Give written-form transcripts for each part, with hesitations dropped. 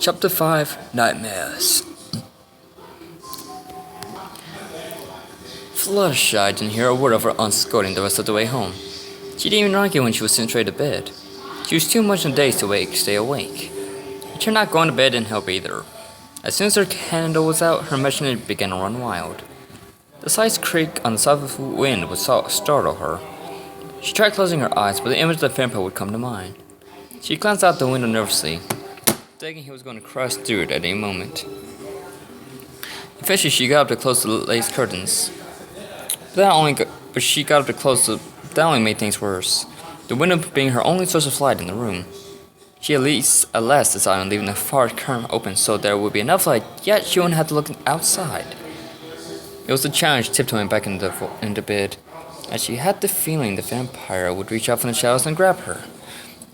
Chapter 5 Nightmares. Fluttershy didn't hear a word of her aunt's scolding the rest of the way home. She didn't even argue when she was sent straight to bed. She was too much in a daze to stay awake. It turned out going to bed didn't help either. As soon as her candle was out, her imagination began to run wild. The slightest creak on the south wind would startle her. She tried closing her eyes, but the image of the vampire would come to mind. She glanced out the window nervously, thinking he was going to crash through it at any moment. Eventually, she got up to close the lace curtains. That only made things worse. The window being her only source of light in the room. She at last decided on leaving the far corner open so there would be enough light, yet she wouldn't have to look outside. It was a challenge tiptoeing back into bed, as she had the feeling the vampire would reach out from the shadows and grab her.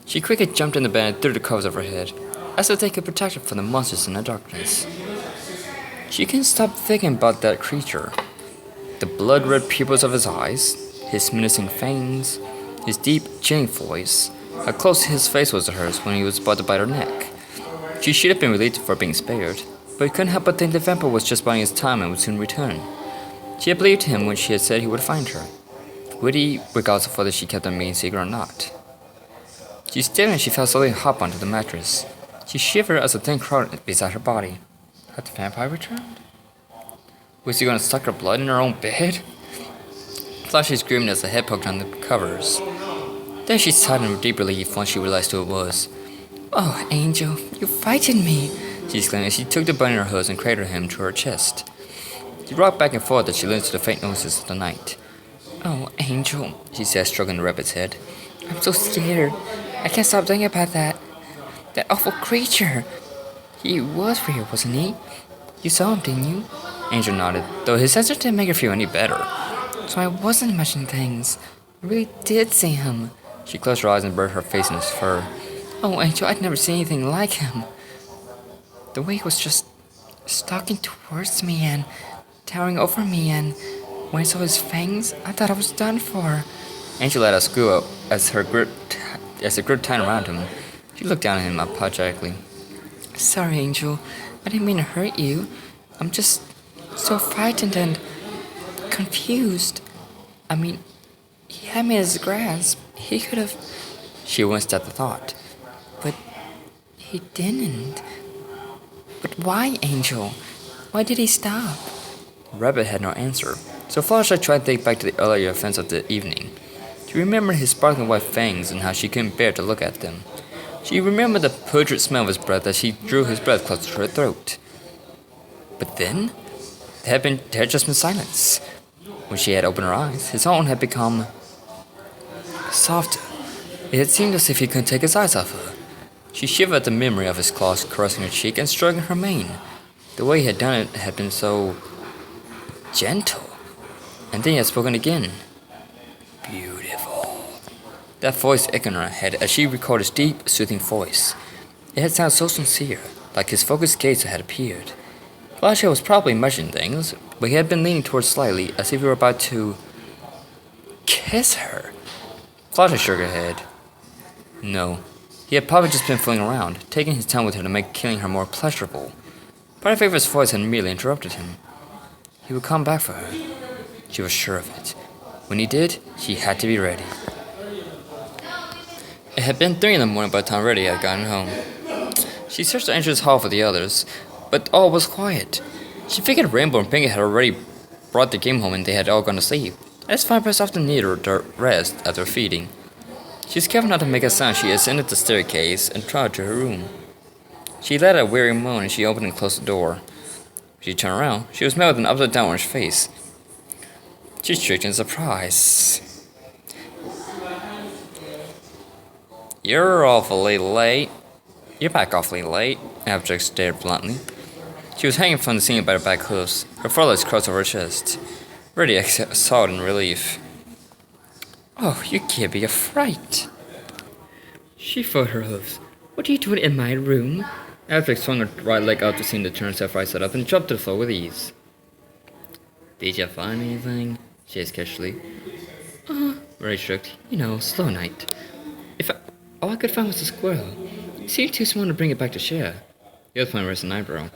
She quickly jumped in the bed and threw the covers over her head, as if they could protect her from the monsters in the darkness. She couldn't stop thinking about that creature. The blood-red pupils of his eyes, his menacing fangs, his deep, chilling voice, how close his face was to hers when he was about to bite her neck. She should have been relieved for being spared, but couldn't help but think the vampire was just biding his time and would soon return. She had believed him when she had said he would find her. Would he, regardless of whether she kept the main secret or not? She stared and she felt slowly hop onto the mattress. She shivered as a thing crawled beside her body. Had the vampire returned? Was he going to suck her blood in her own bed? Flashy screamed as the head poked on the covers. Then she sighed in deep relief once she realized who it was. "Oh, Angel, you frightened me," she exclaimed as she took the bunny in her hooves and cradled him to her chest. She rocked back and forth as she listened to the faint noises of the night. "Oh, Angel," she said, stroking the rabbit's head. "I'm so scared. I can't stop thinking about that awful creature. He was real, wasn't he? You saw him, didn't you?" Angel nodded, though his answer didn't make her feel any better. "So I wasn't imagining things. I really did see him." She closed her eyes and buried her face in his fur. "Oh, Angel, I'd never seen anything like him. The way he was just stalking towards me and towering over me, and when I saw his fangs, I thought I was done for." Angel let out a squeal as the grip tightened around him. She looked down at him apologetically. "Sorry, Angel. I didn't mean to hurt you. I'm just so frightened and confused. I mean, he had me in his grasp. He could have..." She winced at the thought. "But he didn't. But why, Angel? Why did he stop?" Rabbit had no answer, so Fluttershy tried to think back to the earlier events of the evening. She remembered his sparkling white fangs and how she couldn't bear to look at them. She remembered the putrid smell of his breath as she drew his breath close to her throat. But then, there had just been silence. When she had opened her eyes, his own had become softer. It had seemed as if he couldn't take his eyes off her. She shivered at the memory of his claws caressing her cheek and stroking her mane. The way he had done it had been so gentle. And then he had spoken again. "Beautiful." That voice echoed in her head as she recalled his deep, soothing voice. It had sounded so sincere, like his focused gaze had appeared. Fluttershy was probably measuring things, but he had been leaning towards slightly, as if he were about to kiss her. Fluttershy shook her head. No, he had probably just been fooling around, taking his time with her to make killing her more pleasurable. But her favorite's voice had immediately interrupted him. He would come back for her. She was sure of it. When he did, she had to be ready. It had been 3 in the morning by the time Reddy had gotten home. She searched the entrance hall for the others, but all was quiet. She figured Rainbow and Pinkie had already brought the game home and they had all gone to sleep, as vampires often need to rest after feeding. She was careful not to make a sound. She ascended the staircase and trotted to her room. She let out a weary moan and she opened and closed the door. When she turned around, she was met with an upside-down orange face. She shrieked in surprise. "You're awfully late. You're back awfully late," Abject stared bluntly. She was hanging from the ceiling by her back hoofs, her forelegs crossed over her chest. Reddy saw it in relief. "Oh, you can't be a fright." She felt her hoofs. "What are you doing in my room?" Abject swung her right leg out to seem to turn herself right side up and jumped to the floor with ease. "Did you find anything?" she asked casually. Reddy shrugged. "You know, slow night. All I could find was a squirrel. It seemed too small to bring it back to share. He was pointing at an eyebrow.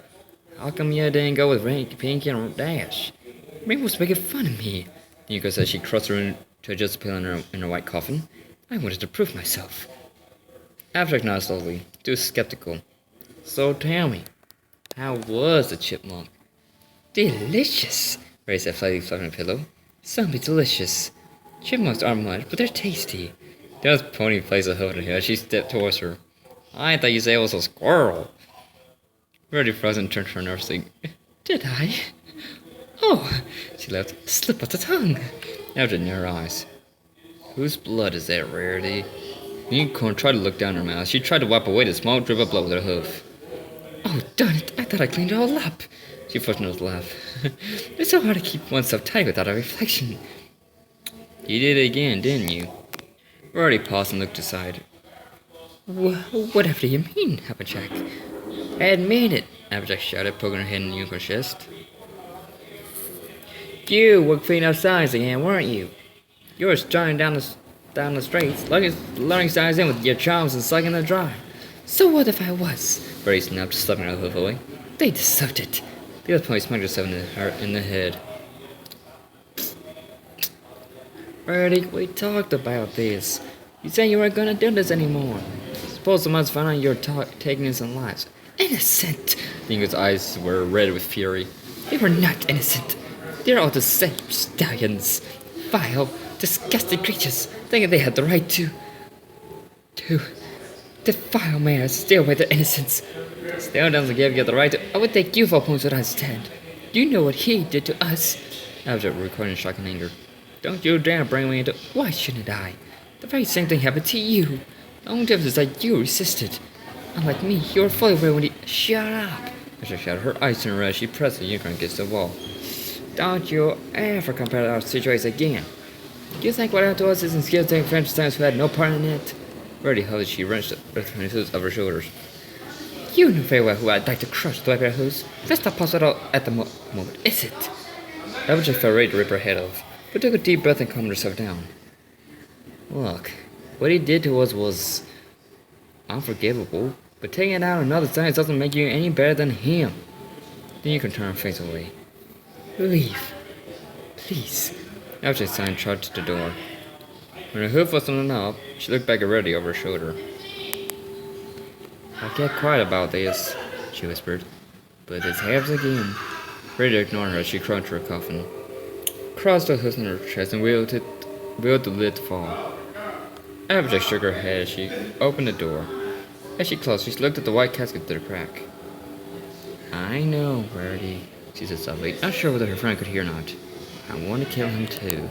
How come you didn't go with Pinky and Dash? Ring was making fun of me. Nico said she crossed her room to adjust the pillow in her white coffin. I wanted to prove myself. Abstract nodded slowly, too skeptical. So tell me, how was the chipmunk? Delicious, Ray said, slightly fluffing the pillow. Something delicious. Chipmunks aren't much, but they're tasty. There was Pony placed a hood in her as she stepped towards her. I thought you said it was a squirrel. Verity froze and turned to her nervously. Did I? Oh, she laughed. Slip of the tongue. After in her eyes. Whose blood is that, Rarity? Unicorn tried to look down her mouth. She tried to wipe away the small drip of blood with her hoof. Oh, darn it. I thought I cleaned it all up. She forced another laugh. It's so hard to keep oneself tight without a reflection. You did it again, didn't you? Rarity paused and looked aside. Whatever do you mean, Applejack? Admit it, Applejack shouted, poking her head in the unicorn's chest. You were cleaning up signs again, weren't you? You were strolling down the streets, luring signs in with your charms and sucking them dry. So what if I was? Rarity snapped, slapping her hoof away. They deserved it. The other pony smacked herself in the head. Rarity, we talked about this. You said you weren't gonna do this anymore. Suppose someone's found out you're taking innocent lives. Innocent! Dingo's eyes were red with fury. They were not innocent. They're all the same stallions. Vile, disgusting creatures, thinking they had the right to defile mares, steal away their innocence. Still doesn't give you the right to. I would take you for a point without stand. You know what he did to us. Abject recorded in shock and anger. Don't you dare bring me into. Why shouldn't I? The very same thing happened to you. The only difference is that you resisted. Unlike me, you were fully aware when he. Shut up! She shouted, her eyes turned red. She pressed the unicorn against the wall. Don't you ever compare our situation again. You think what happened to us isn't skill taking French times who had no part in it? Ready, how she wrenched the hooves of her shoulders. You know very well who I'd like to crush the wipe hooves. That's not possible at the moment, is it? Applejack felt ready to rip her head off, but took a deep breath and calmed herself down. Look, what he did to us was unforgivable, but taking it out on other sides doesn't make you any better than him. Then you can turn her face away. Leave. Please. Applejack's sign trudged to the door. When her hoof was on the knob, she looked back at Reddy over her shoulder. I'll get quiet about this, she whispered. But this happens again. Reddy ignored her as she crawled to her coffin. Crossed her hooves on her chest and willed the lid to fall. Applejack shook her head as she opened the door. As she closed, she looked at the white casket through the crack. I know, Reddy, she said softly, not sure whether her friend could hear or not. I want to kill him too.